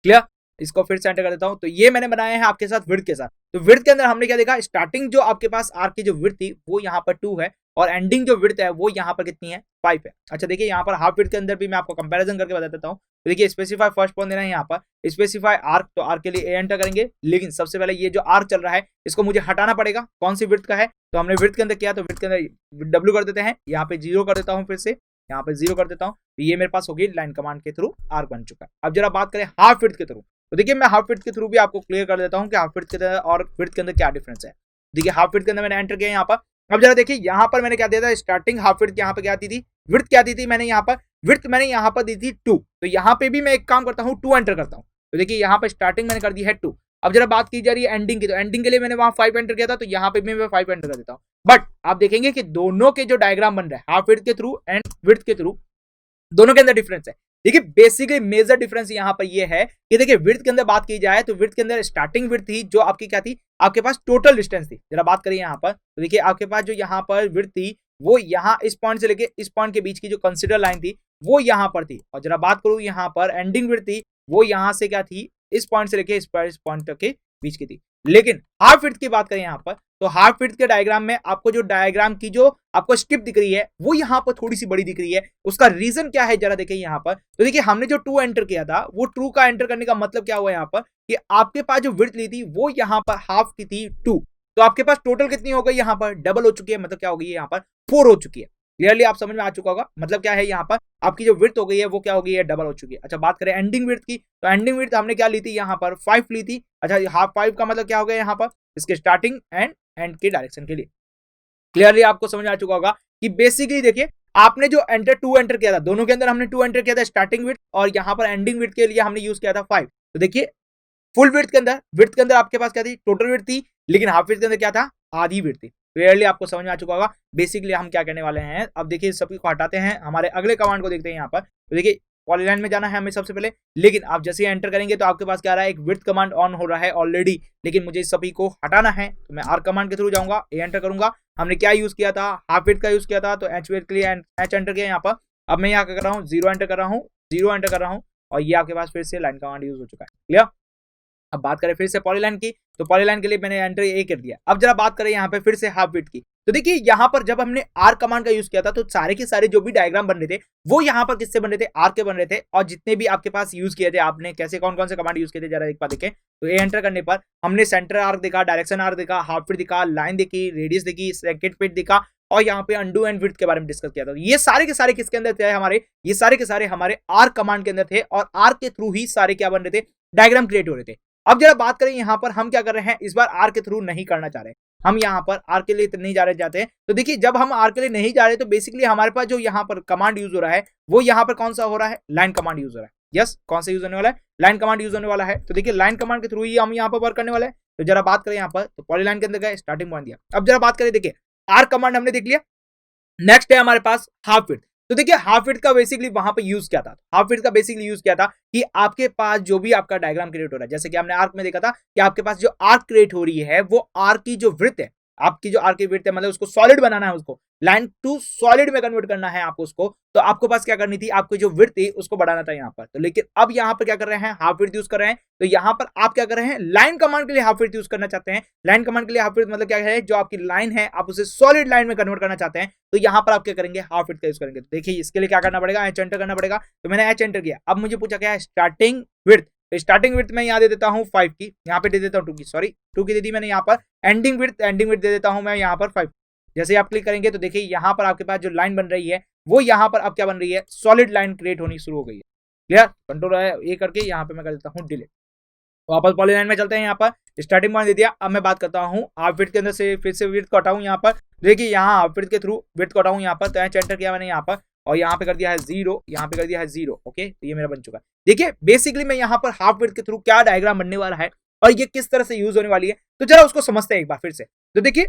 क्लियर, इसको फिर से एंटर कर देता हूं। तो ये मैंने बनाया है आपके साथ विड्थ के साथ। तो विड्थ के अंदर हमने क्या देखा, स्टार्टिंग जो आपके पास आर्क की जो विड्थ थी वो यहाँ पर 2 है और एंडिंग जो विड्थ है वो यहाँ पर कितनी है, 5 है। अच्छा देखिए यहाँ पर हाफ विड्थ के अंदर भी मैं आपको कंपैरिजन करके बता देता हूँ। तो देखिए स्पेसिफाई फर्स्ट पॉइंट देना है यहाँ पर, स्पेसिफाई आर्क, तो आर्क के लिए ए एंटर करेंगे। लेकिन सबसे पहले ये जो आर्क चल रहा है इसको मुझे हटाना पड़ेगा, कौन सी विड्थ का है, तो हमने विड्थ के अंदर किया, तो विड्थ के अंदर डब्ल्यू कर देते हैं, यहाँ पे 0 कर देता हूँ, फिर से यहाँ पे 0 कर देता हूँ। तो ये मेरे पास होगी लाइन कमांड के थ्रू आर्क बन चुका है। अब जरा बात करें हाफ विड्थ के थ्रू, तो देखिए मैं हाफ विड्थ के थ्रू भी आपको क्लियर कर देता हूं कि हाफ विड्थ के अंदर और विड्थ के अंदर क्या डिफरेंस है। देखिए हाफ विड्थ के अंदर मैंने एंटर किया यहाँ पर। अब जरा देखिए यहाँ पर मैंने क्या दिया था, स्टार्टिंग हाफ विड्थ यहाँ पे क्या दी थी, विड्थ क्या दी थी मैंने यहाँ पर, विड्थ मैंने यहाँ पर दी थी 2। तो यहाँ पे भी मैं एक काम करता हूँ 2 एंटर करता हूँ। तो देखिए यहाँ पर स्टार्टिंग मैंने कर दी है 2। अब जरा बात की जा रही है एंडिंग की, तो एंडिंग के लिए मैंने वहां 5 एंटर किया था, तो यहाँ पे भी मैं 5 एंटर कर देता हूँ। बट आप देखेंगे कि दोनों के जो डायग्राम बन रहा है हाफ विड्थ के थ्रू एंड विड्थ के थ्रू, दोनों के अंदर डिफरेंस है। देखिए बेसिकली मेजर डिफरेंस यहाँ पर ये है कि देखिए विड्थ के अंदर बात की जाए तो विड्थ के अंदर स्टार्टिंग विड्थ थी जो आपकी क्या थी, आपके पास टोटल डिस्टेंस थी। जरा बात करिए यहाँ पर, तो देखिए आपके पास जो यहाँ पर विड्थ थी वो यहाँ इस पॉइंट से लेके इस पॉइंट के बीच की जो कंसिडर लाइन थी वो यहाँ पर थी। और जरा बात करूँ यहाँ पर एंडिंग विड्थ थी वो यहाँ से क्या थी, इस पॉइंट से लेके इस पॉइंट तक के बीच की थी। लेकिन हाफ विड्थ की बात करें यहाँ पर, तो हाफ विड्थ के डायग्राम में आपको जो डायग्राम की जो आपको स्ट्रिप दिख रही है वो यहाँ पर थोड़ी सी बड़ी दिख रही है। उसका रीजन क्या है जरा देखिए यहाँ पर। तो देखिए हमने जो 2 एंटर किया था वो 2 का एंटर करने का मतलब क्या हुआ यहाँ पर कि आपके पास जो विड्थ ली थी वो यहाँ पर हाफ की थी 2, तो आपके पास टोटल कितनी हो गई यहाँ पर डबल हो चुकी है, मतलब क्या हो गई यहाँ पर 4 हो चुकी है। क्लियरली आप समझ में आ चुका होगा, मतलब क्या है यहाँ पर आपकी जो विड्थ हो गई है वो क्या हो गई है डबल हो चुकी है। अच्छा बात करें एंडिंग विड्थ की, तो एंडिंग विड्थ हमने क्या ली थी यहाँ पर 5 ली थी। अच्छा हाफ 5 का मतलब क्या हो गया यहाँ पर इसके स्टार्टिंग एंड एंड के डायरेक्शन के लिए। क्लियरली आपको समझ आ चुका होगा कि बेसिकली देखिए आपने जो टू एंटर किया था, दोनों के अंदर हमने 2 एंटर किया था स्टार्टिंग विड्थ, और यहाँ पर एंडिंग विड्थ के लिए हमने यूज किया था 5। तो देखिए फुल विड्थ के अंदर आपके पास क्या थी टोटल विड्थ थी, लेकिन हाफ विड्थ के अंदर क्या था आधी विड्थ थी। क्लियरली आपको समझ में आ चुका होगा बेसिकली हम क्या कहने वाले हैं। अब देखिए सभी को हटाते हैं, हमारे अगले कमांड को देखते हैं यहाँ पर। तो देखिए पॉलीलाइन में जाना है हमें सबसे पहले, लेकिन आप जैसे ही एंटर करेंगे तो आपके पास क्या आ रहा है एक विड्थ कमांड ऑन हो रहा है ऑलरेडी, लेकिन मुझे इस सभी को हटाना है तो मैं आर कमांड के थ्रू जाऊंगा, ए एंटर करूंगा। हमने क्या यूज किया था हाफ विड्थ का यूज किया था, तो एच विड्थ के लिए एच एंटर किया यहाँ पर। अब मैं यहाँ क्या कर रहा हूँ 0 एंटर कर रहा हूँ, 0 एंटर कर रहा हूँ, और ये आपके पास फिर से लाइन कमांड यूज हो चुका है। क्लियर। अब बात करें फिर से पॉलीलाइन की, तो पॉलीलाइन के लिए मैंने एंटर ए कर दिया। अब जरा बात करें यहाँ पे फिर से हाफ विड्थ की, तो देखिए यहाँ पर जब हमने आर कमांड का यूज किया था तो सारे के सारे जो भी डायग्राम बन रहे थे वो यहाँ पर किससे बन रहे थे आर के बन रहे थे। और जितने भी आपके पास यूज किए थे आपने कैसे कौन कौन से कमांड यूज किए थे जरा एक बार देखें। तो ए एंटर करने पर हमने सेंटर आर्क देखा, डायरेक्शन आर्क देखा, हाफ विड्थ दिखा, लाइन देखी, रेडियस देखी, सेकंड विड्थ दिखा, और यहाँ पे अंडू एंड विड्थ के बारे में डिस्कस किया था। ये सारे के सारे किसके अंदर थे हमारे, ये सारे के सारे हमारे आर कमांड के अंदर थे, और आर के थ्रू ही सारे क्या बन रहे थे डायग्राम क्रिएट हो रहे थे। अब जरा बात करें यहाँ पर हम क्या कर रहे हैं, इस बार आर के थ्रू नहीं करना चाह रहे, हम यहाँ पर आर के लिए नहीं जा रहे जाते हैं। तो देखिए जब हम आर के लिए नहीं जा रहे तो बेसिकली हमारे पास जो यहाँ पर कमांड यूज हो रहा है वो यहाँ पर कौन सा हो रहा है लाइन कमांड यूज हो रहा है। यस कौन सा यूज होने वाला है लाइन कमांड यूज होने वाला है। तो देखिए लाइन कमांड के थ्रू ही हम यहाँ पर वर्क करने वाले हैं। तो जरा बात करें यहाँ पर, तो पॉलीलाइन के अंदर गए स्टार्टिंग पॉइंट दिया। अब जरा बात करें देखिए आर कमांड हमने देख लिया, नेक्स्ट है हमारे पास हाफ विड्थ। तो देखिए हाफ विड्थ का बेसिकली वहां पे यूज किया था, हाफ विड्थ का बेसिकली यूज किया था कि आपके पास जो भी आपका डायग्राम क्रिएट हो रहा है, जैसे कि हमने आर्क में देखा था कि आपके पास जो आर्क क्रिएट हो रही है वो आर्क की जो विड्थ है, आपकी जो आर्क की विड्थ है मतलब उसको सॉलिड बनाना है, उसको लाइन टू सॉलिड में कन्वर्ट करना है आपको उसको। तो आपको पास क्या करनी थी आपकी जो विड्थ थी उसको बढ़ाना था यहाँ पर। तो लेकिन अब यहाँ पर क्या कर रहे हैं हाफ विड्थ यूज कर रहे हैं। तो यहाँ पर आप क्या कर रहे हैं लाइन कमांड के लिए हाफ विड्थ यूज करना चाहते हैं। लाइन कमांड के लिए हाफ विड्थ मतलब क्या है, जो आपकी लाइन है आप उसे सॉलिड लाइन में कन्वर्ट करना चाहते हैं, तो यहाँ पर आप क्या करेंगे हाफ विड्थ का यूज करेंगे। तो देखिए इसके लिए क्या करना पड़ेगा एच एंटर करना पड़ेगा। तो मैंने एच एंटर किया, अब मुझे पूछा क्या है स्टार्टिंग विड्थ। तो स्टार्टिंग विड्थ मैं यहाँ दे देता हूँ 5 की, यहाँ पे दे देता हूँ 2 की, सॉरी 2 की दे दी मैंने यहाँ पर। एंडिंग विड्थ दे देता हूँ मैं यहाँ पर 5। जैसे आप क्लिक करेंगे तो देखिए यहाँ पर आपके पास जो लाइन बन रही है वो यहाँ पर अब क्या बन रही है सॉलिड लाइन क्रिएट होनी शुरू हो गई है। क्लियर। कंट्रोल ए करके यहाँ पे मैं कर देता हूँ डिलीट। वापस पॉलीलाइन में चलते हैं, यहाँ पर स्टार्टिंग पॉइंट दे दिया। अब मैं बात करता हूँ हाफ विड्थ के अंदर से फिर से विड्थ को हटाऊं यहाँ पर। देखिए यहाँ हाफ विड्थ के थ्रू विड्थ को हटाऊं यहाँ पर, तो एंटर किया मैंने यहाँ पर और यहाँ पे कर दिया है 0, यहाँ पे कर दिया है 0। ओके तो ये मेरा बन चुका है। देखिए बेसिकली मैं यहाँ पर हाफ विड्थ के थ्रू क्या डायग्राम बनने वाला है और ये किस तरह से यूज होने वाली है, तो जरा उसको समझते हैं एक बार फिर से। तो देखिए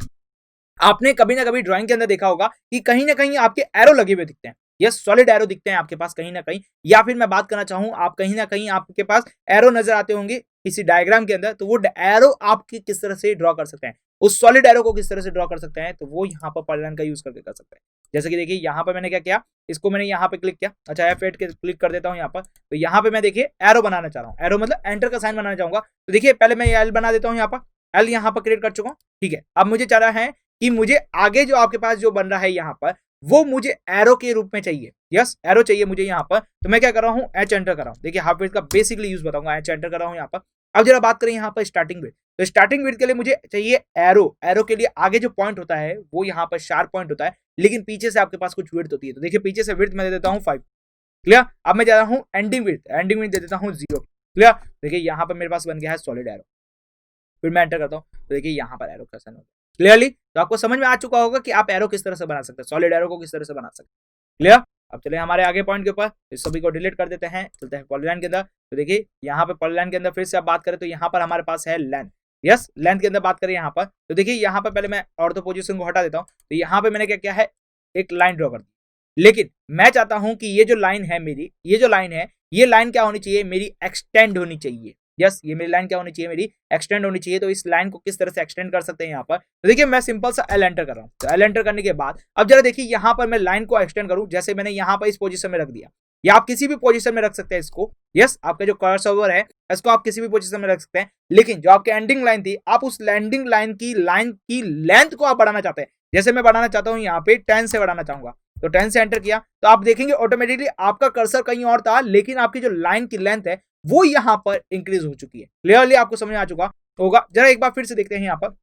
आपने कभी ना कभी ड्राइंग के अंदर देखा होगा कि कहीं ना कहीं आपके एरो लगे हुए दिखते हैं, यस सॉलिड एरो दिखते हैं आपके पास कहीं ना कहीं, या फिर मैं बात करना चाहूं आप कहीं ना कहीं आपके पास एरो नजर आते होंगे किसी डायग्राम के अंदर। तो वो एरो आपकी किस तरह से ड्रॉ कर सकते हैं, उस सॉलिड एरो को किस तरह से ड्रॉ कर सकते हैं, तो वो यहाँ पर पॉलीलाइन का यूज करके कर सकते हैं। जैसे कि देखिए यहाँ पर मैंने क्या किया, इसको मैंने यहाँ पे क्लिक किया। अच्छा F8 के क्लिक कर देता हूँ यहाँ पर। तो यहाँ पे मैं देखिए एरो बनाना चाह रहा हूँ, एरो मतलब एंटर का साइन बनाना चाहूंगा। तो देखिए पहले मैं एल बना देता हूँ, यहाँ पर एल यहाँ पर क्रिएट कर चुका हूँ। ठीक है, अब मुझे चाह रहा है कि मुझे आगे जो आपके पास जो बन रहा है यहाँ पर वो मुझे एरो के रूप में चाहिए। यस एरो चाहिए मुझे यहाँ पर। तो मैं क्या कर रहा हूँ एच एंटर कर रहा हूँ। देखिए हाफ विड्थ का बेसिकली यूज बताऊंगा, एच एंटर कर रहा हूँ यहाँ पर। अब जरा बात करें यहाँ पर स्टार्टिंग विड्थ। तो स्टार्टिंग विड्थ के लिए मुझे चाहिए एरो, एरो के लिए आगे जो पॉइंट होता है वो यहाँ पर शार्प पॉइंट होता है, लेकिन पीछे से आपके पास कुछ विड्थ होती है। तो देखिए पीछे से विड्थ मैं दे देता हूँ 5। क्लियर। अब मैं जा रहा हूँ एंडिंग विड्थ दे देता हूँ 0। क्लियर। देखिए यहाँ पर मेरे पास बन गया है सॉलिड एरो। फिर मैं एंटर करता हूँ तो देखिए यहाँ पर एरो का साइन हो गया। क्लियरली तो आपको समझ में आ चुका होगा कि आप एरो किस तरह से बना सकते हैं, सॉलिड एरो को किस तरह से बना सकते हैं। क्लियर। अब चले हमारे आगे पॉइंट के ऊपर, इस सभी को डिलीट कर देते हैं, चलते हैं पॉलीलाइन के अंदर। तो देखिए यहाँ पे पॉलीलाइन के अंदर फिर से आप बात करें तो यहाँ पर हमारे पास है लेंथ। यस लेंथ के अंदर बात करें यहाँ पर, तो देखिए यहाँ पर पहले मैं ऑर्थो पोजीशन को हटा देता हूँ। तो यहाँ पे मैंने क्या किया है एक लाइन ड्रॉ कर दी, लेकिन मैं चाहता हूँ कि ये जो लाइन है मेरी, ये जो लाइन है ये लाइन क्या होनी चाहिए मेरी एक्सटेंड होनी चाहिए। यस ये मेरी लाइन क्या होनी चाहिए मेरी एक्सटेंड होनी चाहिए। तो इस लाइन को किस तरह से एक्सटेंड कर सकते हैं यहाँ पर, तो देखिए मैं सिंपल सा एल एंटर कर रहा हूँ। तो एल एंटर करने के बाद अब जरा देखिए यहाँ पर मैं लाइन को एक्सटेंड करूँ, जैसे मैंने यहाँ पर इस पोजीशन में रख दिया। या आप किसी भी पोजीशन में रख सकते हैं इसको। यस, आपका जो क्रॉसओवर है इसको आप किसी भी पोजीशन में रख सकते हैं, लेकिन जो आपकी एंडिंग लाइन थी, आप उस लैंडिंग लाइन की लेंथ को आप बढ़ाना चाहते हैं। जैसे मैं बढ़ाना चाहता हूं यहाँ पे 10 से बढ़ाना चाहूंगा, तो 10 से एंटर किया तो आप देखेंगे ऑटोमेटिकली आपका कर्सर कहीं और था, लेकिन आपकी जो लाइन की लेंथ है वो यहाँ पर इंक्रीज हो चुकी है। क्लियरली आपको समझ में आ चुका होगा। जरा एक बार फिर से देखते हैं यहाँ पर,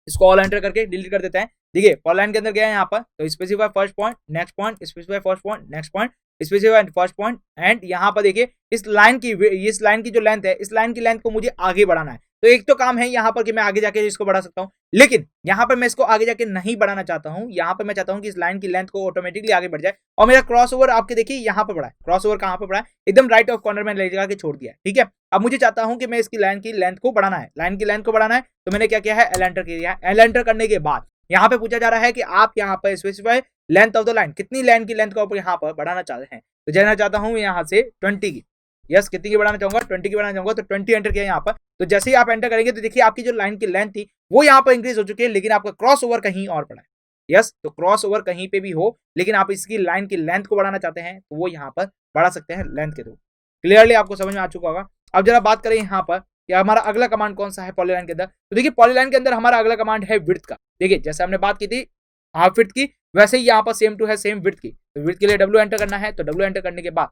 इसको ऑल एंटर करके डिलीट कर देते हैं। देखिए फॉर लाइन के अंदर गया है यहाँ पर, तो specify first point, next point, specify first point, next point, specify first point, and यहाँ पर देखिए इस लाइन की जो लेंथ है, इस लाइन की लेंथ को मुझे आगे बढ़ाना है। तो एक तो काम है यहाँ पर कि मैं आगे जाके इसको बढ़ा सकता हूँ, लेकिन यहाँ पर मैं इसको आगे जाके नहीं बढ़ाना चाहता हूँ। यहाँ पर मैं चाहता हूँ कि इस लाइन की लेंथ को ऑटोमेटिकली आगे बढ़ जाए, और मेरा क्रॉस ओवर आपके देखिए यहाँ पर बढ़ा है। क्रॉस ओवर कहाँ पर बढ़ा है? एकदम राइट ऑफ कॉर्नर में ले जाके छोड़ दिया है। ठीक है, अब मुझे चाहता हूँ कि मैं इसकी लाइन की लेंथ को बढ़ाना है। लाइन की लेंथ को बढ़ाना है तो मैंने क्या किया है, एल एंटर किया है। एल एंटर करने के बाद यहाँ पे पूछा जा रहा है कि आप यहाँ पर specify length of the line, कितनी लाइन की लेंथ को आप यहाँ पर बढ़ाना चाहते हैं। तो जानना चाहता हूँ यहाँ से 20 की। यस, कितनी की बढ़ाना चाहूंगा? 20 की बढ़ाना चाहूंगा, तो 20 एंटर किया यहाँ पर। तो जैसे ही आप एंटर करेंगे तो देखिए आपकी जो लाइन की लेंथ थी वो यहाँ पर इंक्रीज हो चुकी है, लेकिन आपका क्रॉस ओवर कहीं और पड़ा है। यस, तो क्रॉस ओवर कहीं पे भी हो, लेकिन आप इसकी लाइन की लेंथ को बढ़ाना चाहते हैं तो वो यहाँ पर बढ़ा सकते हैं लेंथ के थ्रू। क्लियरली आपको समझ में आ चुका होगा। अब जरा बात करें यहाँ पर कि हमारा अगला कमांड कौन सा है पॉलीलाइन के अंदर। तो देखिए पॉलीलाइन के अंदर हमारा अगला कमांड है विड्थ का। देखिए जैसे हमने बात की थी हाफ विड्थ की, वैसे ही यहाँ पर सेम टू है सेम विड्थ की। तो विड्थ के लिए डब्ल्यू एंटर करना है, तो डब्ल्यू एंटर करने के बाद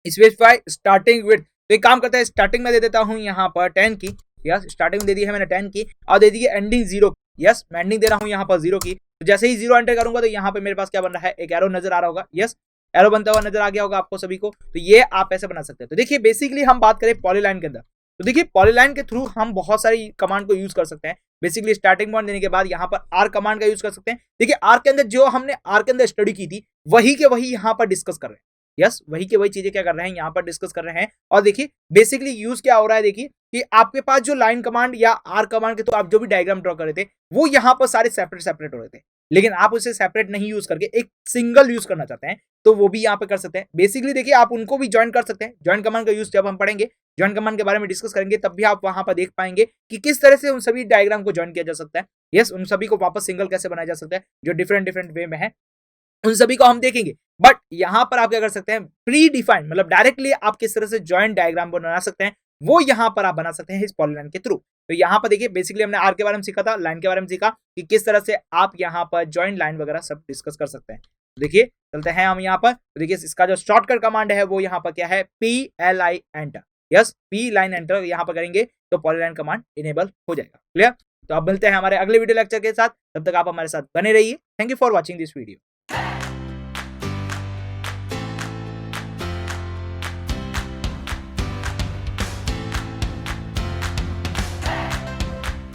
स्पेसिफाई स्टार्टिंग विड्थ। तो एक काम करता है, स्टार्टिंग में दे देता हूँ यहाँ पर 10 की। यस, स्टार्टिंग में दे दी है मैंने 10 की, और दे दी है एंडिंग 0। यस, मैं एंडिंग दे रहा हूँ यहाँ पर 0 की। तो जैसे ही 0 एंटर करूंगा तो यहाँ पे मेरे पास क्या बन रहा है, एक एरो नजर आ रहा होगा। यस, एरो बनता हुआ नजर आ गया होगा आपको सभी को। तो ये आप ऐसे बना सकते हैं। तो देखिए बेसिकली हम बात करें पॉलीलाइन के अंदर, तो देखिए पॉलीलाइन के थ्रू हम बहुत सारी कमांड को यूज कर सकते हैं। बेसिकली स्टार्टिंग पॉइंट देने के बाद यहाँ पर आर कमांड का यूज कर सकते हैं। देखिए आर के अंदर जो हमने आर के अंदर स्टडी की थी वही के वही यहाँ पर डिस्कस कर रहे हैं। यस, वही के वही चीजें क्या कर रहे हैं, यहाँ पर डिस्कस कर रहे हैं। और देखिए बेसिकली यूज क्या हो रहा है, देखिए कि आपके पास जो लाइन कमांड या आर कमांड के तो आप जो भी डायग्राम ड्रॉ कर रहे थे वो यहाँ पर सारे सेपरेट सेपरेट हो रहे थे, लेकिन आप उसे सेपरेट नहीं यूज करके एक सिंगल यूज करना चाहते हैं तो वो भी यहाँ पे कर सकते हैं। बेसिकली देखिए आप उनको भी ज्वाइन कर सकते हैं। ज्वाइन कमांड का यूज जब हम पढ़ेंगे, ज्वाइन कमांड के बारे में डिस्कस करेंगे, तब भी आप वहां पर देख पाएंगे कि किस तरह से उन सभी डायग्राम को ज्वाइन किया जा सकता है। यस, उन सभी को वापस सिंगल कैसे बनाया जा सकता है, जो डिफरेंट डिफरेंट वे में है, उन सभी को हम देखेंगे। बट यहां पर आप क्या कर सकते हैं, प्री डिफाइंड मतलब डायरेक्टली आप किस तरह से ज्वाइंट डायग्राम बना सकते हैं वो यहां पर आप बना सकते हैं इस पॉलीलाइन के थ्रू। तो यहां पर देखिए बेसिकली हमने आर के बारे में सीखा था, लाइन के बारे में सीखा कि किस तरह से आप यहां पर ज्वाइंट लाइन वगैरह सब डिस्कस कर सकते हैं। देखिए चलते हैं हम यहां पर। तो देखिए इसका जो शॉर्टकट कमांड है वो यहां पर क्या है, PLI enter. Yes, P line enter यहां पर करेंगे तो पॉलीलाइन कमांड इनेबल हो जाएगा। क्लियर? तो अब मिलते हैं हमारे अगले वीडियो लेक्चर के साथ, तब तक आप हमारे साथ बने रहिए। Thank you for watching this video.